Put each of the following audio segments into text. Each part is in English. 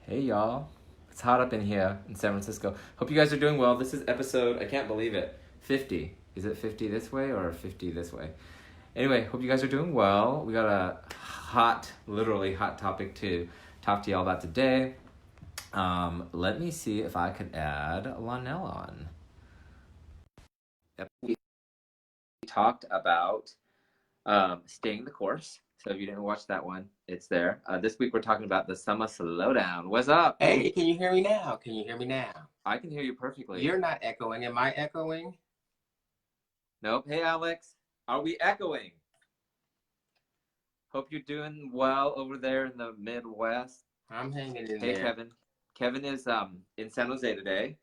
Hey y'all, it's hot up in here in San Francisco. Hope you guys are doing well. This is episode, I can't believe it, 50. Is it 50 this way or 50 this way? Anyway, hope you guys are doing well. We got a hot, literally hot topic to talk to y'all about today. Let me see if I could add Lonnell on. We talked about staying the course. So if you didn't watch that one, it's there. This week we're talking about the summer slowdown. What's up? Hey, can you hear me now? Can you hear me now? I can hear you perfectly. You're not echoing. Am I echoing? Nope. Hey, Alex. Are we echoing? Hope you're doing well over there in the Midwest. I'm hanging in Hey, there. Kevin. Kevin is in San Jose today.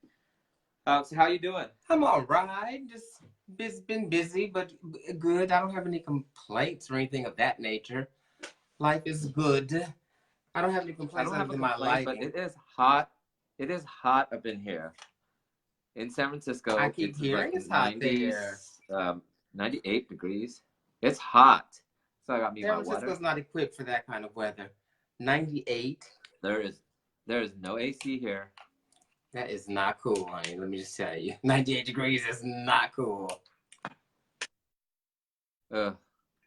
So how you doing? I'm all right. Just been busy, but good. I don't have any complaints or anything of that nature. Life is good. I don't have any I complaints don't have other a than my complaint, but lighting. it is hot. It is hot up in here. In San Francisco, I keep it's hearing like it's hot 90s, there. 98 degrees. It's hot. So I got me San my water. Francisco's not equipped for that kind of weather. 98. There is no AC here. That is not cool, honey. Let me just tell you. 98 degrees is not cool.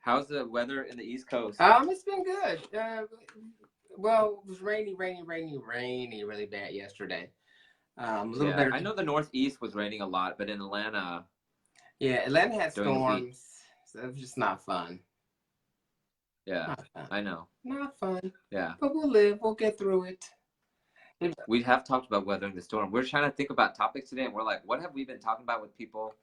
How's the weather in the East Coast? It's been good. Well, it was rainy really bad yesterday. A little better. I know the Northeast was raining a lot, but in Atlanta, Yeah, Atlanta had during the week, storms, so it was just not fun. yeah, Not fun. I know. Not fun. Yeah, But we'll live. We'll get through it. we have talked about weathering the storm. We're trying to think about topics today, and we're like, what have we been talking about with people?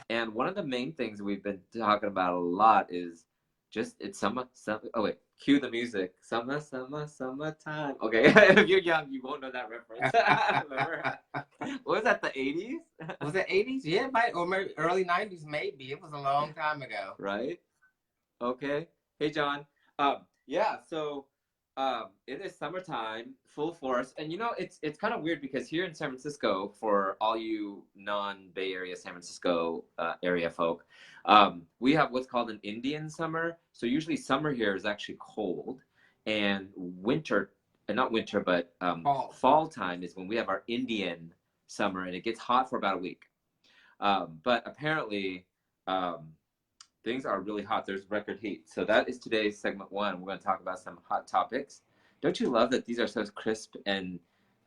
And one of the main things we've been talking about a lot is just it's summer. Oh wait, cue the music. Summer, summertime. Okay, if you're young, you won't know that reference. Remember? What was that? The 80s? Was it 80s? Yeah, or maybe early 90s, maybe. It was a long time ago. Right? Okay. Hey, John. Yeah. So, it is summertime, full force, and it's kind of weird because here in San Francisco, for all you non-Bay Area San Francisco area folk, we have what's called an Indian summer. So usually summer here is actually cold, and winter, not winter, but fall time is when we have our Indian summer, and it gets hot for about a week. But apparently, things are really hot. There's record heat. So that is today's segment one. We're going to talk about some hot topics. Don't you love that these are so crisp and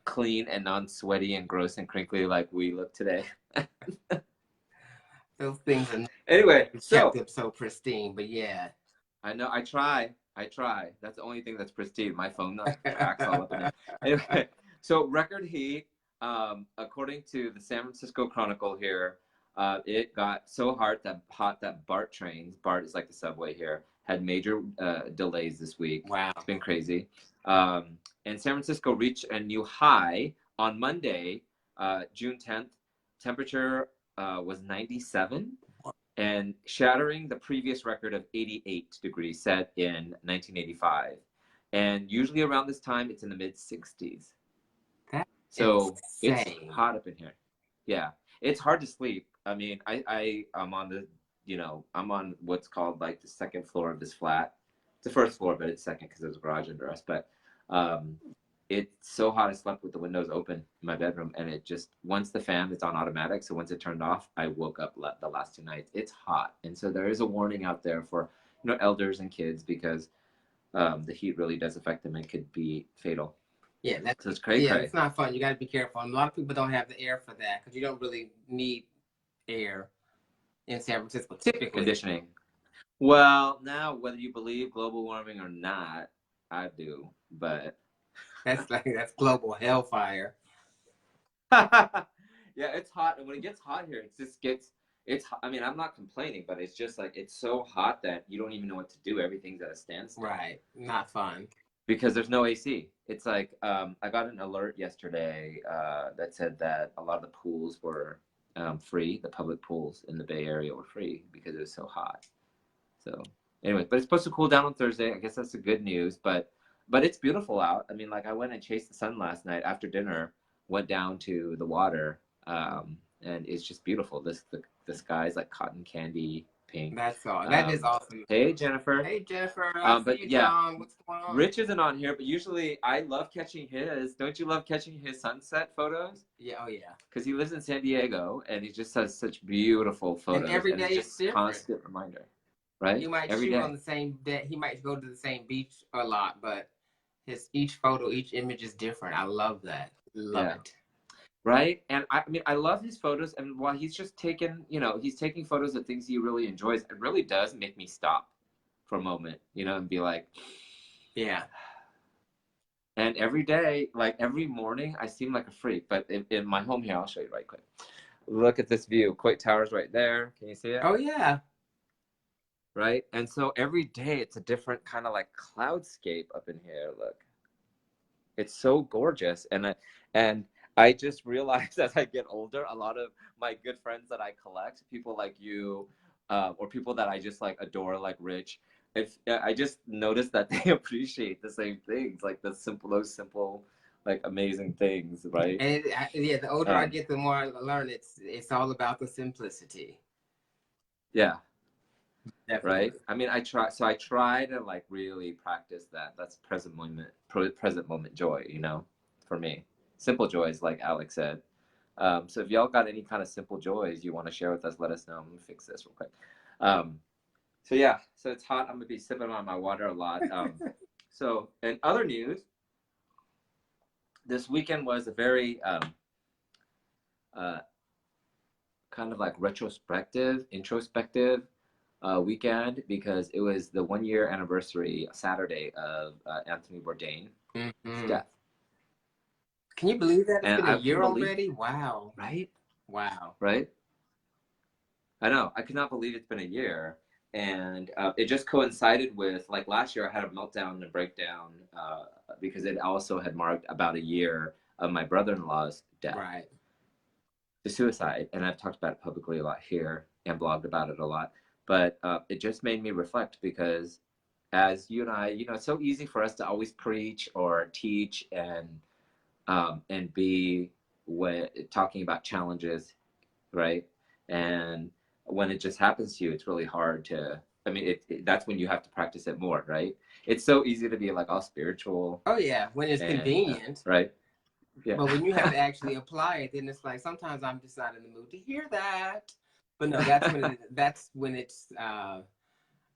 clean and non-sweaty and gross and crinkly like we look today? Those things are Anyway, kept them so pristine, but yeah. I know. I try. That's the only thing that's pristine. My phone cracks all up in there. Anyway, so record heat, according to the San Francisco Chronicle here, it got so hot that BART trains, BART is like the subway here, had major delays this week. Wow. It's been crazy. And San Francisco reached a new high on Monday, June 10th. Temperature was 97 and shattering the previous record of 88 degrees set in 1985. And usually around this time, it's in the mid 60s. So it's hot up in here. Yeah, it's hard to sleep. I mean, I'm on I'm on what's called like the second floor of this flat. It's the first floor, but it's second because there's a garage under us. But it's so hot. I slept with the windows open in my bedroom, and it just once the fan is on automatic. So once it turned off, I woke up the last 2 nights. It's hot, and so there is a warning out there for elders and kids because the heat really does affect them and could be fatal. Yeah, so it's crazy. Yeah, it's not fun. You got to be careful. And a lot of people don't have the air for that because you don't really need air in San Francisco typically. Conditioning. Well, now whether you believe global warming or not, I do, but that's global hellfire. Yeah, it's hot, and when it gets hot here, I mean, I'm not complaining, but it's just like it's so hot that you don't even know what to do. Everything's at a standstill. Right, not fun. Because there's no AC. It's like I got an alert yesterday that said that a lot of the pools were free. The public pools in the Bay Area were free because it was so hot. So anyway, but it's supposed to cool down on Thursday. I guess that's the good news. But it's beautiful out. I mean, like I went and chased the sun last night after dinner. Went down to the water, and it's just beautiful. The sky's like cotton candy pink. That's all. That is awesome. Hey, Jennifer. Hey, Jennifer. I see you, John. What's going on? Rich isn't on here, but usually I love catching his. Don't you love catching his sunset photos? Yeah. Oh, yeah. Because he lives in San Diego, and he just has such beautiful photos. And every day it's is just different. Constant reminder, right? You might every shoot day. on the same day. He might go to the same beach a lot, but each photo, each image is different. I love that. Love it. Right? And I mean, I love his photos. And while he's just taking, he's taking photos of things he really enjoys, it really does make me stop for a moment, and be like, yeah. And every day, like every morning, I seem like a freak. But in my home here, I'll show you right quick. Look at this view. Coit Tower's right there. Can you see it? Oh, yeah. Right? And so every day, it's a different kind of like cloudscape up in here. Look. It's so gorgeous. And I just realized as I get older, a lot of my good friends that I collect, people like you, or people that I just like adore, like Rich, I just noticed that they appreciate the same things, like those simple, like amazing things, right? And the older I get, the more I learn. It's all about the simplicity. Yeah. Definitely. Right. I mean, I try to like really practice that. That's present moment joy, for me. Simple joys, like Alex said. So if y'all got any kind of simple joys you want to share with us, let us know. I'm gonna fix this real quick. So it's hot. I'm gonna be sipping on my water a lot. So in other news, this weekend was a very kind of like introspective weekend, because it was the 1 year anniversary Saturday of Anthony Bourdain's death. Can you believe that? It's been a year already? Wow. Right? Wow. Right? I know. I could not believe it's been a year. And it just coincided with, like last year I had a meltdown and a breakdown because it also had marked about a year of my brother-in-law's death. Right. The suicide. And I've talked about it publicly a lot here and blogged about it a lot. But it just made me reflect, because as you and I, it's so easy for us to always preach or teach and be talking about challenges, right? And when it just happens to you, it's really hard to, I mean, that's when you have to practice it more, right? It's so easy to be like all spiritual. Oh, yeah, when it's convenient. Right? Yeah. But when you have to actually apply it, then it's like, sometimes I'm just not in the mood to hear that. But no, that's when it's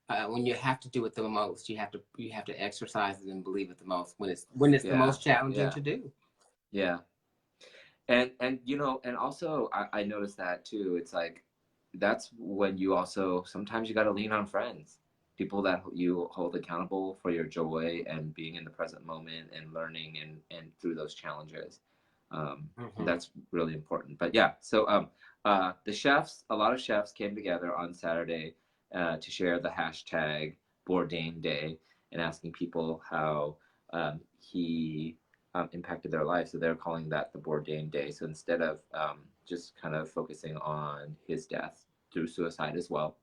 when you have to do it the most. You have to exercise it and believe it the most when it's the most challenging to do. Yeah, and also I noticed that too. It's like that's when you also sometimes you got to lean on friends, people that you hold accountable for your joy and being in the present moment and learning and through those challenges. That's really important. But yeah, so the chefs, a lot of chefs came together on Saturday to share the hashtag Bourdain Day and asking people how he impacted their life. So they're calling that the Bourdain Day. So instead of just kind of focusing on his death through suicide as well,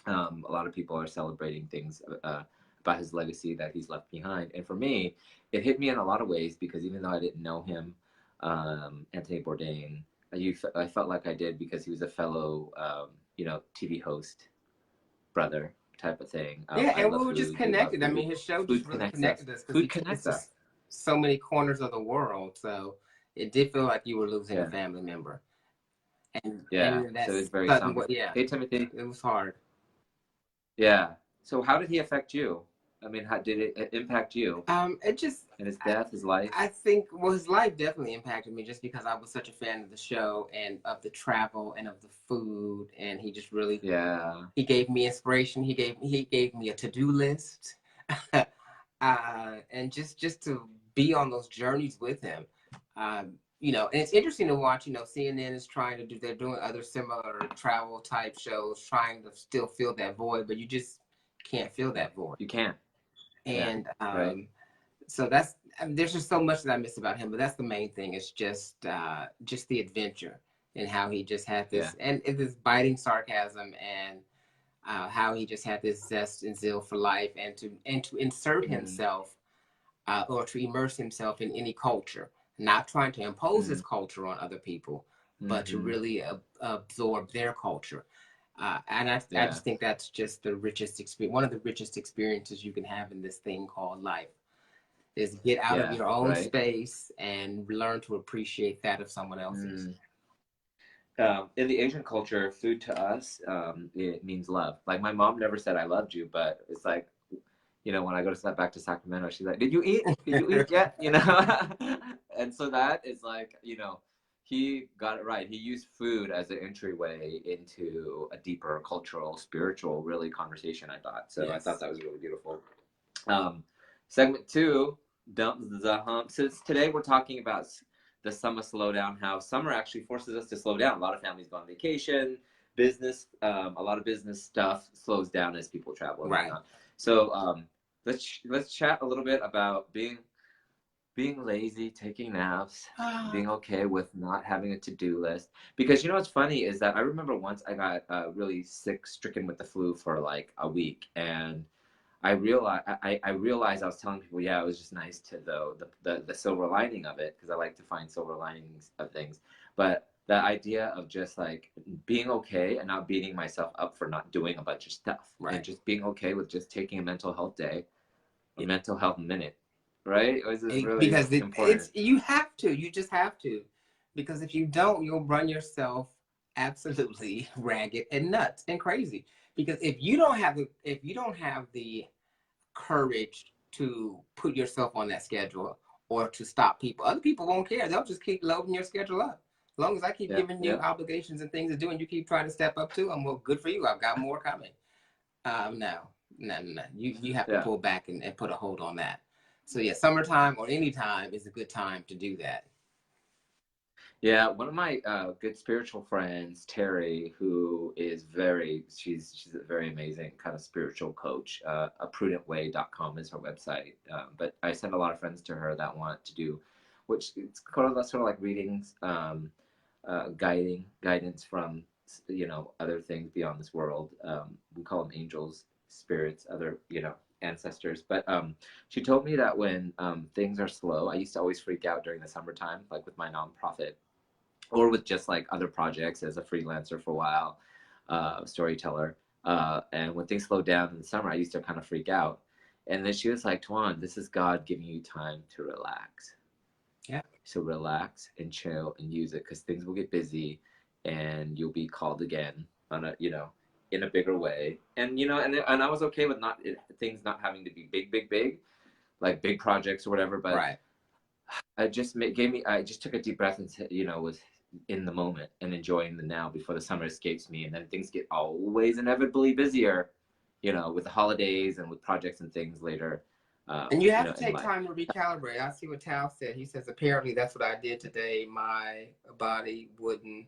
a lot of people are celebrating things about his legacy that he's left behind. And for me, it hit me in a lot of ways, because even though I didn't know him, Anthony Bourdain, I felt like I did, because he was a fellow, TV host, brother type of thing. And we were just connected. I mean, his show just really connected us. Food connects us. So many corners of the world. So it did feel like you were losing a family member. And so it was very somber. Hey, Timothy. It was hard. Yeah. So how did he affect you? I mean, how did it impact you? It just... And his death, his life? I think, well, his life definitely impacted me, just because I was such a fan of the show and of the travel and of the food. And he just really... He gave me inspiration. He gave me a to-do list. And just to be on those journeys with him. And it's interesting to watch, CNN is they're doing other similar travel type shows, trying to still fill that void, but you just can't fill that void. You can't. And so there's just so much that I miss about him, but that's the main thing. It's just the adventure and how he just had this, and this biting sarcasm, and how he just had this zest and zeal for life, and to insert himself or to immerse himself in any culture, not trying to impose his culture on other people, but to really absorb their culture. And I just think that's just the richest experience, one of the richest experiences you can have in this thing called life, is get out of your own space and learn to appreciate that of someone else's. In the Asian culture, food to us, it means love. Like my mom never said I loved you, but it's like, you know, when I go to back to Sacramento, she's like, "Did you eat? Did you eat yet?" You know, and so that is like, you know, he got it right. He used food as an entryway into a deeper cultural, spiritual, really conversation. I thought so. I thought that was really beautiful. Segment 2, dump the hump. Since today we're talking about the summer slowdown, how summer actually forces us to slow down. A lot of families go on vacation, business, a lot of business stuff slows down as people travel. Right. So let's chat a little bit about being lazy, taking naps, being okay with not having a to-do list. Because you know what's funny is that I remember once I got really sick, stricken with the flu for like a week, and I realized I was telling people, yeah, it was just nice to the silver lining of it, because I like to find silver linings of things. But the idea of just like being okay and not beating myself up for not doing a bunch of stuff, and just being okay with just taking a mental health day, a mental health minute, right? It was just really important. You have to. You just have to, because if you don't, you'll run yourself absolutely ragged and nuts and crazy. Because if you don't have the courage to put yourself on that schedule or to stop people, other people won't care. They'll just keep loading your schedule up. As long as I keep giving you obligations and things to do, and you keep trying to step up to them, well, good for you. I've got more coming. No. You have to pull back and put a hold on that. So yeah, summertime or any time is a good time to do that. Yeah, one of my good spiritual friends, Terrie, who is she's a very amazing kind of spiritual coach. Aprudentway.com is her website. But I send a lot of friends to her that want to do, which it's sort of like readings, guidance from, you know, other things beyond this world. We call them angels, spirits, other, you know, ancestors. But she told me that when things are slow, I used to always freak out during the summertime, like with my nonprofit, or with just like other projects as a freelancer for a while, storyteller. And when things slowed down in the summer, I used to kind of freak out. And then she was like, "Toan, this is God giving you time to relax." Yeah. So relax and chill and use it, because things will get busy and you'll be called again on a, you know, in a bigger way. And, you know, and I was okay with things not having to be big, like big projects or whatever. But I just took a deep breath and, you know, was in the moment and enjoying the now before the summer escapes me. And then things get always inevitably busier, you know, with the holidays and with projects and things later. And you have to take time to recalibrate. I see what Tal said. He says, apparently that's what I did today. My body wouldn't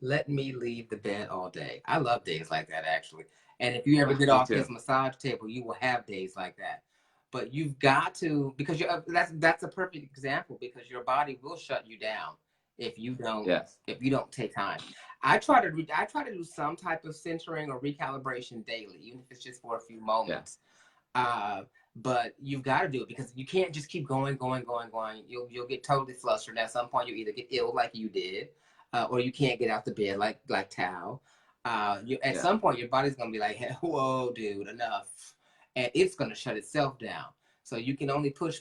let me leave the bed all day. I love days like that, actually. And if you ever get off his massage table, you will have days like that. But you've got to, because that's a perfect example, because your body will shut you down if you don't take time. I try to do some type of centering or recalibration daily, even if it's just for a few moments. But you've got to do it, because you can't just keep going. You'll get totally flustered. At some point, you either get ill like you did, or you can't get out the bed like Tal. At some point, your body's gonna be like, hey, "Whoa, dude, enough," and it's gonna shut itself down. So you can only push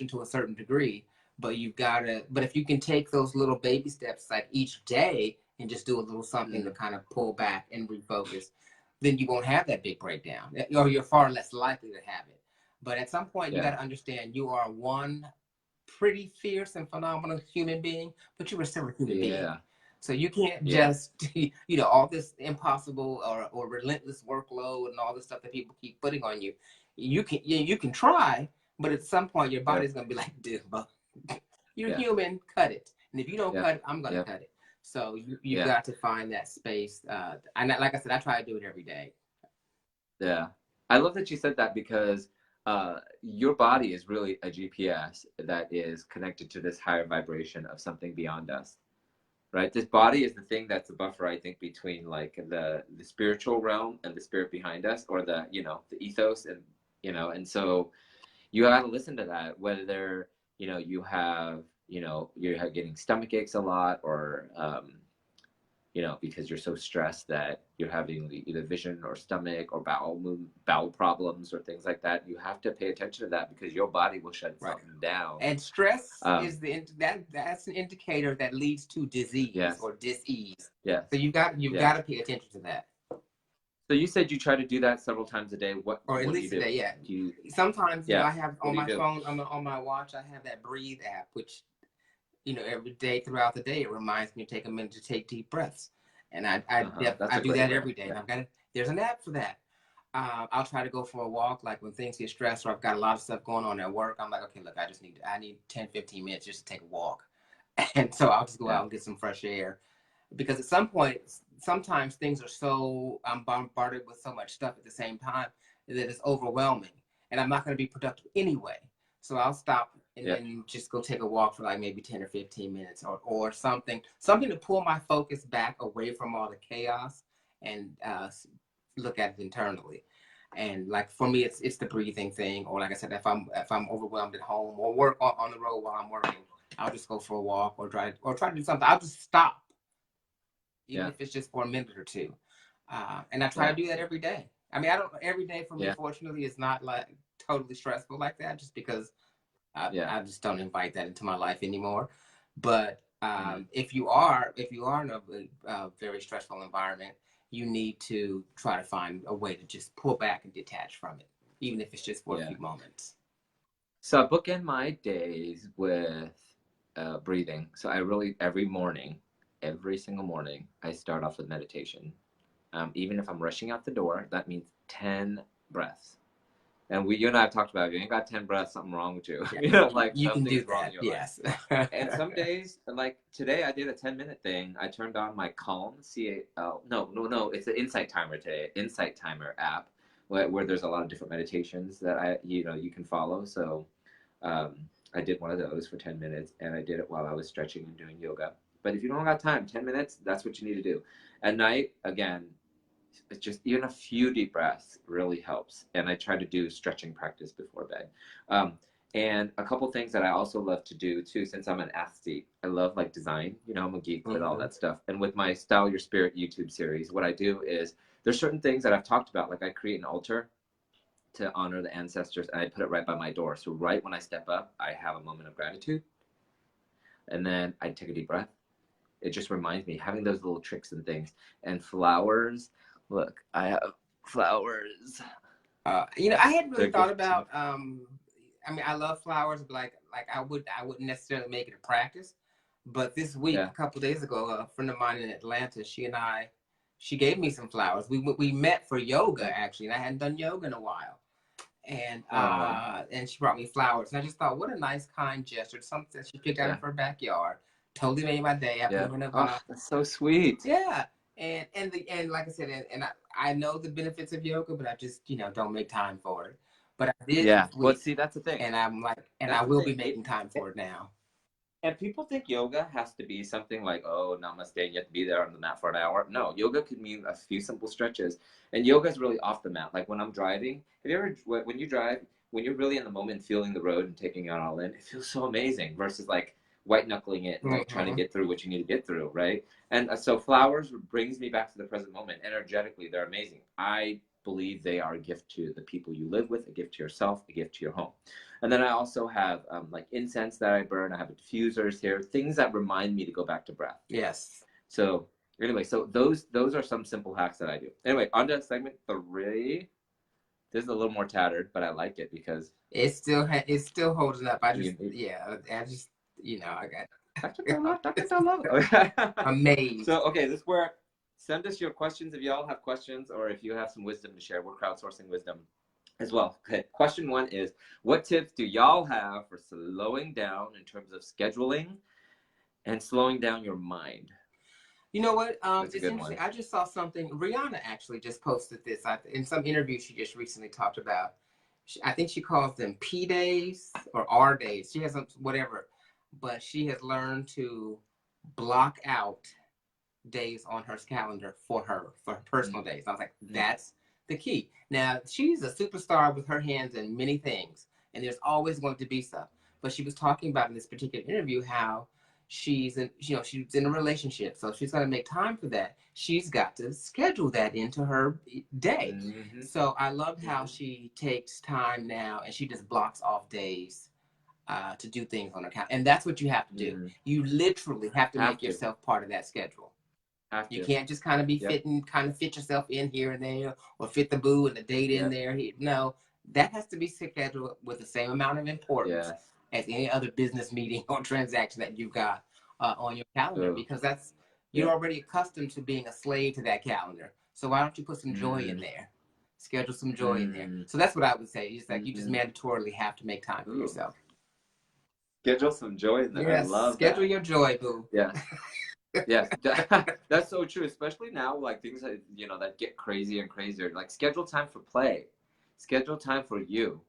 into a certain degree. But you've got to. But if you can take those little baby steps, like each day, and just do a little something to kind of pull back and refocus, then you won't have that big breakdown, or you're far less likely to have it. But at some point, you got to understand you are one pretty fierce and phenomenal human being, but you are still a human being. So you can't just, you know, all this impossible or relentless workload and all this stuff that people keep putting on you. You can try, but at some point, your body's going to be like, dude, you're human, cut it. And if you don't cut it, I'm going to cut it. So you've got to find that space. And like I said, I try to do it every day. Yeah. I love that you said that, because your body is really a GPS that is connected to this higher vibration of something beyond us, right? This body is the thing that's a buffer, I think, between like the spiritual realm and the spirit behind us, or the, you know, the ethos, and, you know, and so you got to listen to that, whether, you know, you're getting stomach aches a lot, or you know, because you're so stressed that you're having either vision or stomach or bowel problems or things like that. You have to pay attention to that because your body will shut something down. And stress is that's an indicator that leads to disease or dis-ease. Yes. So you've got to pay attention to that. So you said you try to do that several times a day. Or at least a day, yeah. Sometimes you know, I have on my phone, on my watch, I have that Breathe app, which, you know, every day throughout the day, it reminds me to take a minute to take deep breaths. And I do that every day. And there's an app for that. I'll try to go for a walk, like when things get stressed or I've got a lot of stuff going on at work. I'm like, okay, look, I need 10, 15 minutes just to take a walk. And so I'll just go out and get some fresh air. Because at some point, sometimes things are so, I'm bombarded with so much stuff at the same time that it's overwhelming. And I'm not going to be productive anyway. So I'll stop and then just go take a walk for like maybe 10 or 15 minutes or something to pull my focus back away from all the chaos and look at it internally. And like for me, it's the breathing thing. Or like I said, if I'm overwhelmed at home or work on the road while I'm working, I'll just go for a walk or try to do something. I'll just stop. Even if it's just for a minute or two. And I try to do that every day. I mean, every day for me, fortunately, is not like totally stressful like that, just because I just don't invite that into my life anymore. But if you are in a very stressful environment, you need to try to find a way to just pull back and detach from it, even if it's just for a few moments. So I bookend my days with breathing. So I really, every single morning, I start off with meditation. Even if I'm rushing out the door, that means 10 breaths. And you and I have talked about, if you ain't got 10 breaths, something wrong with you. You know, like you can do that, yes. And some days, like today, I did a 10-minute thing. I turned on my Calm, no, it's the Insight Timer today, Insight Timer app, where there's a lot of different meditations that you can follow. So I did one of those for 10 minutes, and I did it while I was stretching and doing yoga. But if you don't got time, 10 minutes, that's what you need to do. At night, again, it's just even a few deep breaths really helps. And I try to do stretching practice before bed. And a couple things that I also love to do too, since I'm an athlete, I love like design. You know, I'm a geek with all that stuff. And with my Style Your Spirit YouTube series, what I do is there's certain things that I've talked about, like I create an altar to honor the ancestors, and I put it right by my door. So right when I step up, I have a moment of gratitude. And then I take a deep breath. It just reminds me, having those little tricks and things. And flowers, look, I have flowers. You know, I hadn't really thought about, I mean, I love flowers, but like I wouldn't necessarily make it a practice. But this week, a couple of days ago, a friend of mine in Atlanta, she gave me some flowers. We met for yoga, actually, and I hadn't done yoga in a while. And she brought me flowers. And I just thought, what a nice, kind gesture. Something that she picked out of her backyard. Totally made my day. That's so sweet. Yeah. And like I said, and I know the benefits of yoga, but I just, don't make time for it. But I did. Yeah. Well, see, that's the thing. And I'm like, I will be making time for it now. And people think yoga has to be something like, oh, namaste, and you have to be there on the mat for an hour. No, yoga could mean a few simple stretches. And yoga is really off the mat. Like when I'm driving, when you drive, when you're really in the moment, feeling the road and taking it all in, it feels so amazing versus like white knuckling it and like trying to get through what you need to get through, right? And so flowers brings me back to the present moment. Energetically, they're amazing. I believe they are a gift to the people you live with, a gift to yourself, a gift to your home. And then I also have like incense that I burn. I have diffusers here, things that remind me to go back to breath. Yes. So anyway, so those are some simple hacks that I do. Anyway, on to segment 3. This is a little more tattered, but I like it because it's still holding up. I got amazed. So okay, this is where send us your questions if y'all have questions or if you have some wisdom to share. We're crowdsourcing wisdom as well. Okay, question 1 is, what tips do y'all have for slowing down in terms of scheduling and slowing down your mind? You know what? It's interesting. I just saw something. Rihanna actually just posted this. In some interview she just recently talked about, I think she calls them P days or R days. She has whatever, but she has learned to block out days on her calendar for her personal days. I was like, that's the key. Now, she's a superstar with her hands in many things, and there's always going to be stuff. But she was talking about in this particular interview how she's in, she's in a relationship, so she's going to make time for that. She's got to schedule that into her day. Mm-hmm. So I love how she takes time now and she just blocks off days to do things on her calendar. And that's what you have to do. Mm-hmm. You literally have to make yourself part of that schedule. You can't just kind of be fit yourself in here and there, or fit the boo and the date in there. No, that has to be scheduled with the same amount of importance as any other business meeting or transaction that you've got on your calendar, because that's, you're already accustomed to being a slave to that calendar. So why don't you put some joy in there? Schedule some joy in there. So that's what I would say. It's like you just mandatorily have to make time for yourself. Schedule some joy in there. Yes, I love schedule your joy, boo. Yeah. Yes, that's so true, especially now, like things that, you know, that get crazier and crazier. Like schedule time for play, schedule time for you,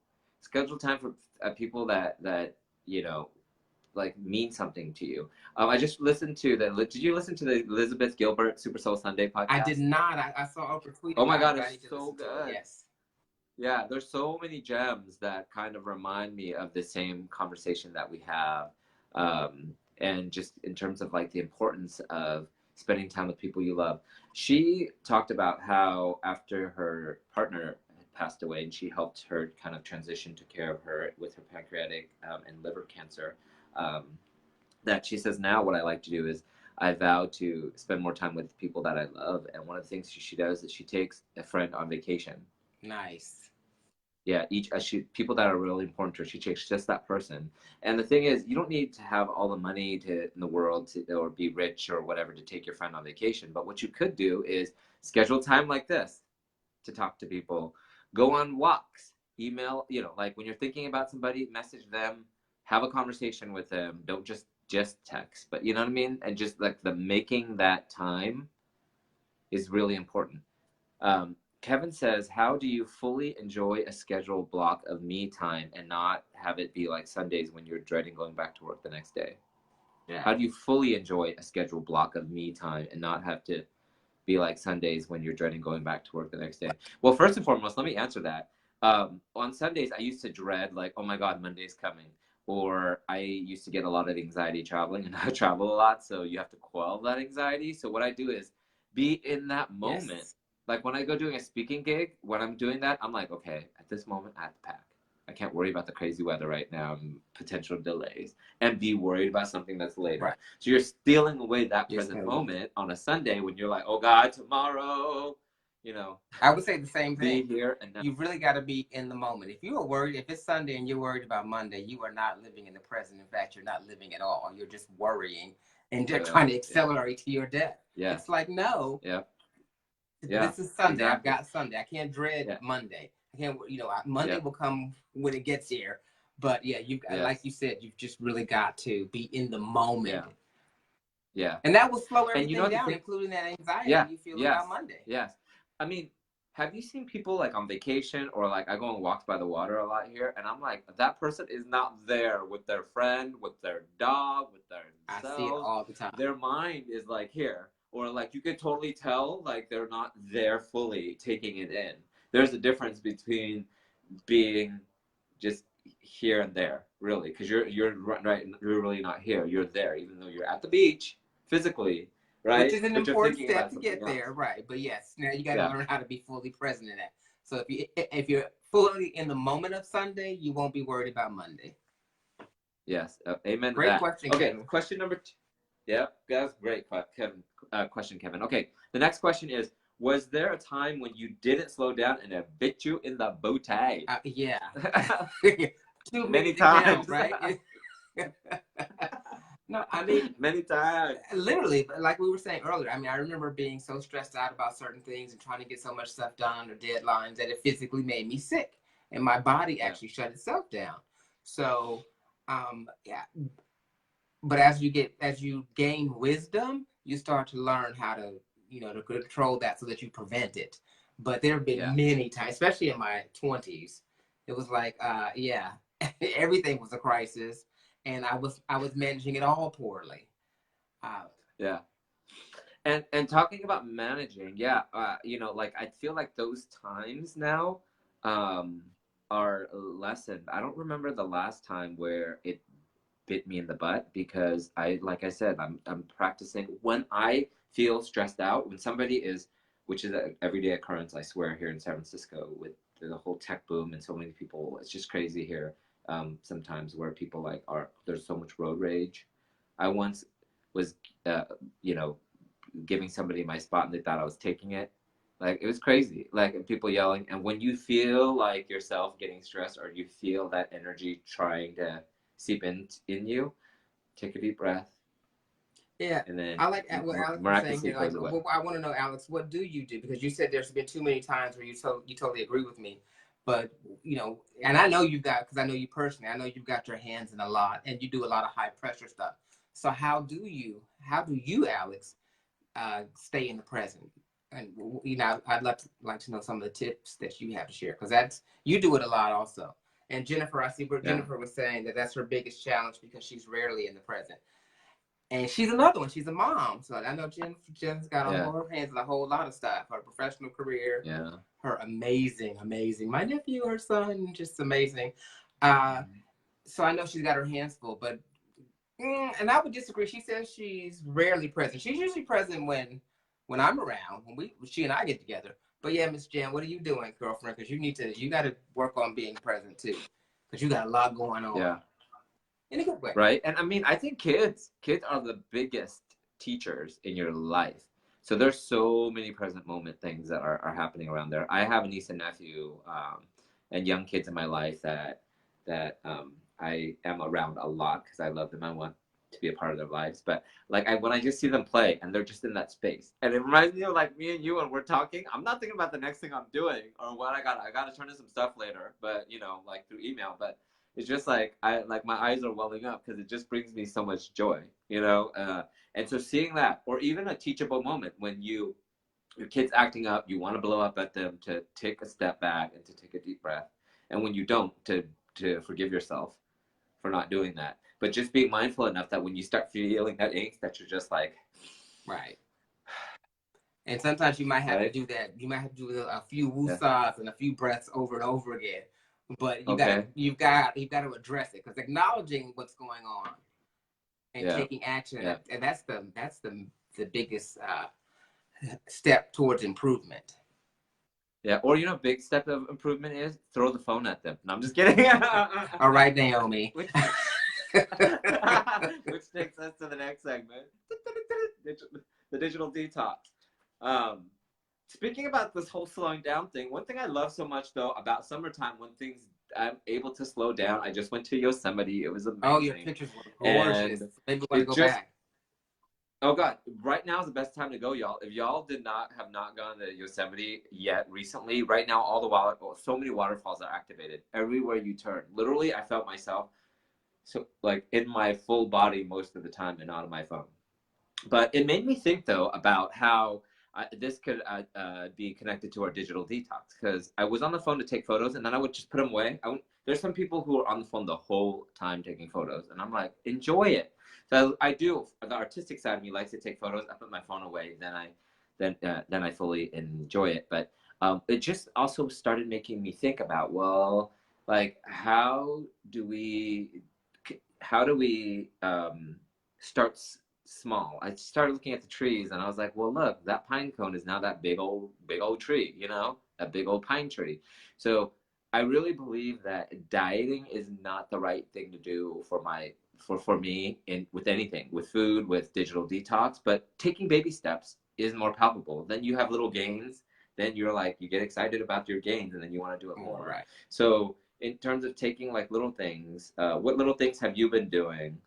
schedule time for people that you know, like mean something to you. I just listened to did you listen to the Elizabeth Gilbert Super Soul Sunday podcast? I did not. I saw Oprah tweet. Oh my God, it's so good. Yes. Yeah, there's so many gems that kind of remind me of the same conversation that we have. And just in terms of like the importance of spending time with people you love. She talked about how after her partner had passed away and she helped her kind of transition to care of her with her pancreatic and liver cancer, that she says, now what I like to do is I vow to spend more time with people that I love. And one of the things she does is she takes a friend on vacation. Nice. Yeah, people that are really important to her, she takes just that person. And the thing is, you don't need to have all the money in the world or be rich or whatever to take your friend on vacation. But what you could do is schedule time like this to talk to people, go on walks, email, you know, like when you're thinking about somebody, message them, have a conversation with them. Don't just text, but you know what I mean? And just like the making that time is really important. Kevin says, how do you fully enjoy a scheduled block of me time and not have it be like Sundays when you're dreading going back to work the next day? Yeah. How do you fully enjoy a scheduled block of me time and not have to be like Sundays when you're dreading going back to work the next day? Well, first and foremost, let me answer that. On Sundays, I used to dread like, oh my God, Monday's coming. Or I used to get a lot of anxiety traveling, and I travel a lot, so you have to quell that anxiety. So what I do is be in that moment. Yes. Like when I go doing a speaking gig, when I'm doing that, I'm like, okay, at this moment, I have to pack. I can't worry about the crazy weather right now and potential delays and be worried about something that's later. Right. So you're stealing away that present moment on a Sunday when you're like, oh God, tomorrow, you know. I would say the same thing. Be here and now. You've really got to be in the moment. If you are worried, if it's Sunday and you're worried about Monday, you are not living in the present. In fact, you're not living at all. You're just worrying and just trying to accelerate to your death. Yeah. It's like, no. Yeah. This is Sunday. Exactly. I've got Sunday. I can't dread Monday. I can't, you know, Monday will come when it gets here. But yeah, like you said, you've just really got to be in the moment. Yeah. And that will slow everything down, including that anxiety you feel about Monday. Yes. I mean, have you seen people like on vacation or like I go on walks by the water a lot here, and I'm like, that person is not there with their friend, with their dog, with their I see it all the time. Their mind is like here. Or like you could totally tell like they're not there fully taking it in. There's a difference between being just here and there, really, because you're right. You're really not here. You're there, even though you're at the beach physically, right? Which is an important step to get there, right? But yes, now you got to learn how to be fully present in that. So if you're fully in the moment of Sunday, you won't be worried about Monday. Yes, amen. Great question. Okay, Kevin. Question number 2. Yeah, that's great, Kevin. Question, Kevin. Okay, the next question is, was there a time when you didn't slow down and it bit you in the booty? Yeah. Too many times. Count, right? No, I mean. Many times. Literally, like we were saying earlier, I mean, I remember being so stressed out about certain things and trying to get so much stuff done or deadlines that it physically made me sick. And my body actually shut itself down. So, but as you gain wisdom, you start to learn how to, you know, to control that so that you prevent it. But there have been many times, especially in my 20s, it was like, everything was a crisis, and I was managing it all poorly. And talking about managing, you know, like I feel like those times now are lessened. I don't remember the last time where it bit me in the butt, because like I said, I'm practicing when I feel stressed out, when somebody is, which is an everyday occurrence, I swear, here in San Francisco with the whole tech boom and so many people. It's just crazy here. Sometimes where people like there's so much road rage. I once was, you know, giving somebody my spot and they thought I was taking it. Like, it was crazy. Like, people yelling. And when you feel like yourself getting stressed, or you feel that energy trying to seep in you, take a deep breath. Yeah, and then I like what Alex was saying here. Like, I want to know, Alex, what do you do? Because you said there's been too many times where you totally agree with me, but you know, and I know you've got, because I know you personally, I know you've got your hands in a lot, and you do a lot of high pressure stuff. So how do you, Alex, stay in the present? And you know, I'd like to know some of the tips that you have to share, because you do it a lot also. And Jennifer, I see where Jennifer was saying that that's her biggest challenge, because she's rarely in the present. And she's another one. She's a mom. So I know Jen's got on her hands on a whole lot of stuff. Her professional career. Yeah. Her amazing. My nephew, her son, just amazing. So I know she's got her hands full. But, and I would disagree. She says she's rarely present. She's usually present when I'm around, when she and I get together. But yeah, Miss Jen, what are you doing, girlfriend? Because you got to work on being present too. Because you got a lot going on. Yeah. In a good way. Right. And I mean, I think kids are the biggest teachers in your life. So there's so many present moment things that are happening around there. I have a niece and nephew, and young kids in my life that I am around a lot, because I love them. I want to be a part of their lives. But like, when I just see them play and they're just in that space, and it reminds me of like me and you when we're talking. I'm not thinking about the next thing I'm doing or what I got to turn in some stuff later, but you know, like through email. But it's just like, my eyes are welling up, because it just brings me so much joy, you know? And so seeing that, or even a teachable moment when your kid's acting up, you want to blow up at them, to take a step back and to take a deep breath. And when you don't, to forgive yourself for not doing that. But just being mindful enough that when you start feeling that angst, that you're just like, right. And sometimes you might have to do that. You might have to do a few woosahs and a few breaths over and over again. But you've got to address it, because acknowledging what's going on and taking action, and that's the biggest step towards improvement. Yeah, or you know, big step of improvement is throw the phone at them. No, I'm just kidding. All right, Naomi. Which takes us to the next segment, the digital detox. Speaking about this whole slowing down thing, one thing I love so much though about summertime, when I'm able to slow down. I just went to Yosemite. It was amazing. Oh, your pictures were gorgeous. Maybe we want to go back. Oh God, right now is the best time to go, y'all. If y'all have not gone to Yosemite yet recently, right now so many waterfalls are activated everywhere you turn. Literally, I felt myself so like in my full body most of the time, and not on my phone. But it made me think though about how this could be connected to our digital detox, because I was on the phone to take photos, and then I would just put them away. There's some people who are on the phone the whole time taking photos, and I'm like, enjoy it. So I do. The artistic side of me likes to take photos. I put my phone away, then I fully enjoy it. But it just also started making me think about, well, like how do we start small? I started looking at the trees, and I was like, well, look, that pine cone is now that big old tree, you know, that big old pine tree. So I really believe that dieting is not the right thing to do for me with anything, with food, with digital detox. But taking baby steps is more palpable. Then you have little gains. Then you're like, you get excited about your gains, and then you want to do it more. Right. So in terms of taking like little things, what little things have you been doing,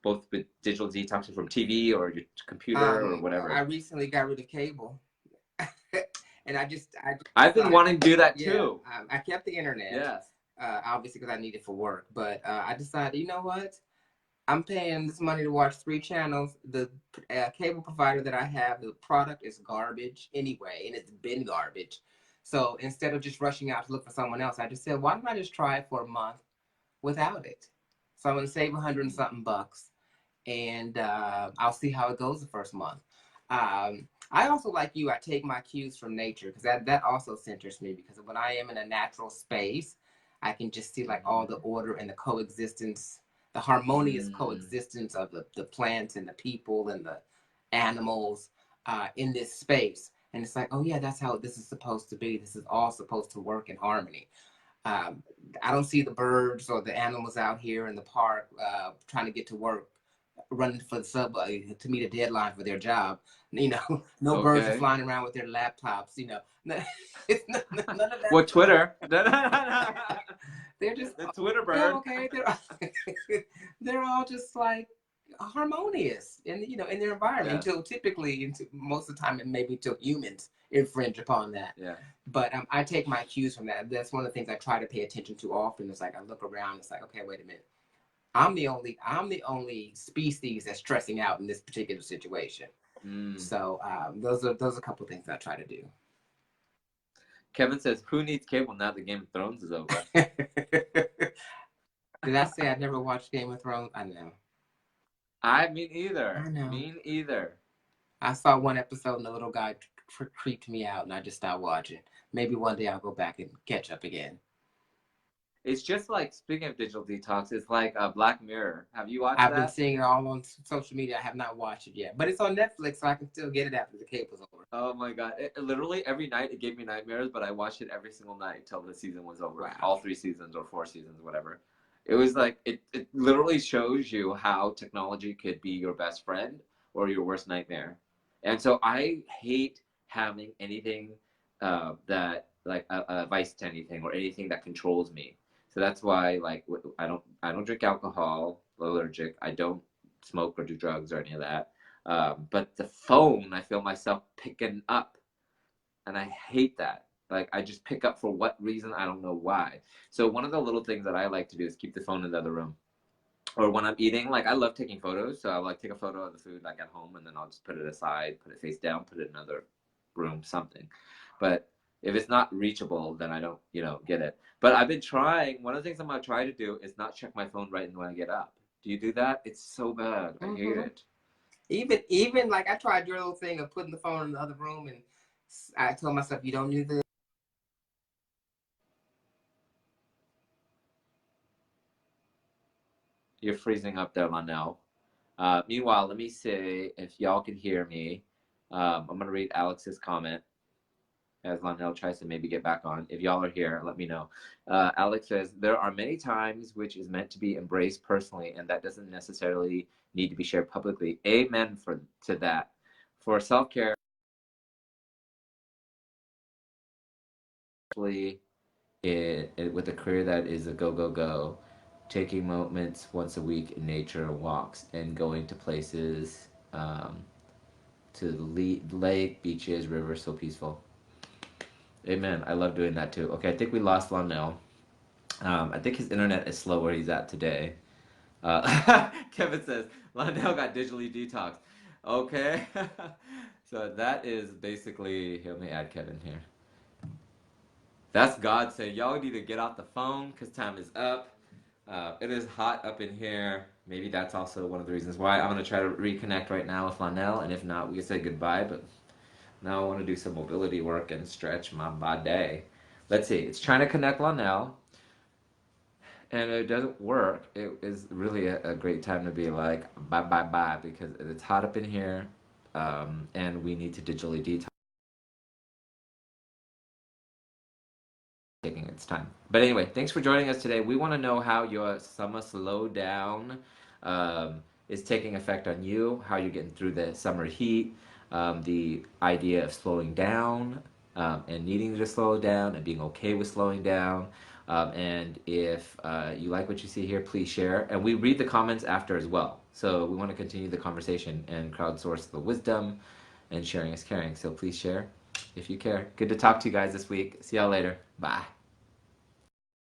both with digital detoxing from TV or your computer or whatever? I recently got rid of cable. And I've been wanting to do that too. I kept the internet. Yes. Obviously because I need it for work. But I decided, you know what? I'm paying this money to watch 3 channels. The cable provider that I have, the product is garbage anyway, and it's been garbage. So instead of just rushing out to look for someone else, I just said, why don't I just try it for a month without it? So I'm going to save $100 and something bucks, and I'll see how it goes the first month. I also, like you, I take my cues from nature, because that also centers me, because when I am in a natural space, I can just see like all the order and the coexistence the harmonious coexistence of the plants and the people and the animals in this space. And it's like, oh yeah, that's how this is supposed to be. This is all supposed to work in harmony. I don't see the birds or the animals out here in the park trying to get to work, running for the subway to meet a deadline for their job. You know, no birds are flying around with their laptops. You know, none of that. What Twitter? They're just the Twitter bird. They're okay. They're all just like harmonious in, you know, in their environment until most of the time, and maybe until humans infringe upon that. Yeah. But I take my cues from that. That's one of the things I try to pay attention to often. It's like I look around. It's like, okay, wait a minute. I'm the only species that's stressing out in this particular situation. So those are a couple of things I try to do. Kevin says, "Who needs cable now that Game of Thrones is over?" Did I say I never watched Game of Thrones? I know. Me neither. I know. Me either. I saw one episode and the little guy creeped me out, and I just stopped watching. Maybe one day I'll go back and catch up again. It's just like, speaking of digital detox, it's like Black Mirror. Have you watched that? I've been seeing it all on social media. I have not watched it yet. But it's on Netflix, so I can still get it after the cable's over. Oh my God. Literally every night it gave me nightmares, but I watched it every single night till the season was over. Wow. All 3 seasons or 4 seasons, whatever. It was like, it literally shows you how technology could be your best friend or your worst nightmare. And so I hate having anything that, like, a vice to anything or anything that controls me. So that's why, like, I don't drink alcohol, allergic. I don't smoke or do drugs or any of that. But the phone, I feel myself picking up, and I hate that. Like, I just pick up for what reason, I don't know why. So one of the little things that I like to do is keep the phone in the other room. Or when I'm eating, like, I love taking photos. So I'll, like, take a photo of the food, like, at home, and then I'll just put it aside, put it face down, put it in another room, something. But if it's not reachable, then I don't, you know, get it. But I've been trying. One of the things I'm going to try to do is not check my phone right when I get up. Do you do that? It's so bad. I hate it. Even like, I tried your little thing of putting the phone in the other room, and I told myself, you don't need this. You're freezing up there, Lonnell. Meanwhile, let me see if y'all can hear me. I'm going to read Alex's comment as Lonnell tries to maybe get back on. If y'all are here, let me know. Alex says, there are many times which is meant to be embraced personally, and that doesn't necessarily need to be shared publicly. Amen to that. For self-care, with a career that is a go, taking moments once a week in nature, walks, and going to places, to the lake, beaches, rivers, so peaceful. Amen. I love doing that too. Okay, I think we lost Lonnell. I think his internet is slow where he's at today. Kevin says, Lonnell got digitally detoxed. Okay. So that is basically, here, let me add Kevin here. That's God saying, y'all need to get off the phone because time is up. It is hot up in here. Maybe that's also one of the reasons why. I'm going to try to reconnect right now with Lonnell, and if not, we can say goodbye, but now I want to do some mobility work and stretch my body. Let's see. It's trying to connect Lonnell, and it doesn't work. It is really a great time to be like, bye, because it's hot up in here, and we need to digitally detox. Taking its time. But anyway, thanks for joining us today. We want to know how your summer slowdown is taking effect on you, how you're getting through the summer heat, the idea of slowing down and needing to slow down and being okay with slowing down. And if you like what you see here, please share. And we read the comments after as well. So we want to continue the conversation and crowdsource the wisdom, and sharing is caring. So please share if you care. Good to talk to you guys this week. See y'all later. Bye.